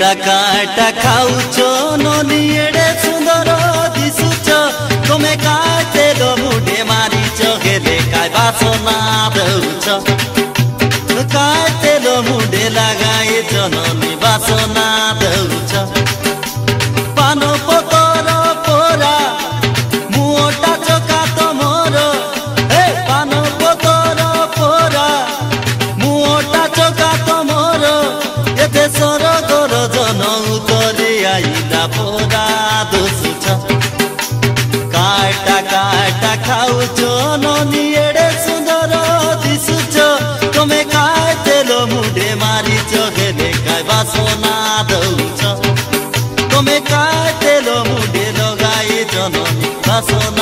काटा खाऊच ननी एडे सुंदर दिसुच तुमे काय तेलो मुडे मारीच गेले काय बासना देउच काय तेलो मुडे लगाई जननी बासना देउच पानो पतर पोरा मुटा चका तमर हे पानो पतर पोरा मुटा चका तमर एते सरगर जन उतरे आइला पोरा दोसुच काटा काटा खाऊच ननी एडे सुंदर दिसुच तुमे काय तेलो मुडे मारीच गेले काय बासना देउच तुमे काय तेलो मुडे लगाई जननी बासना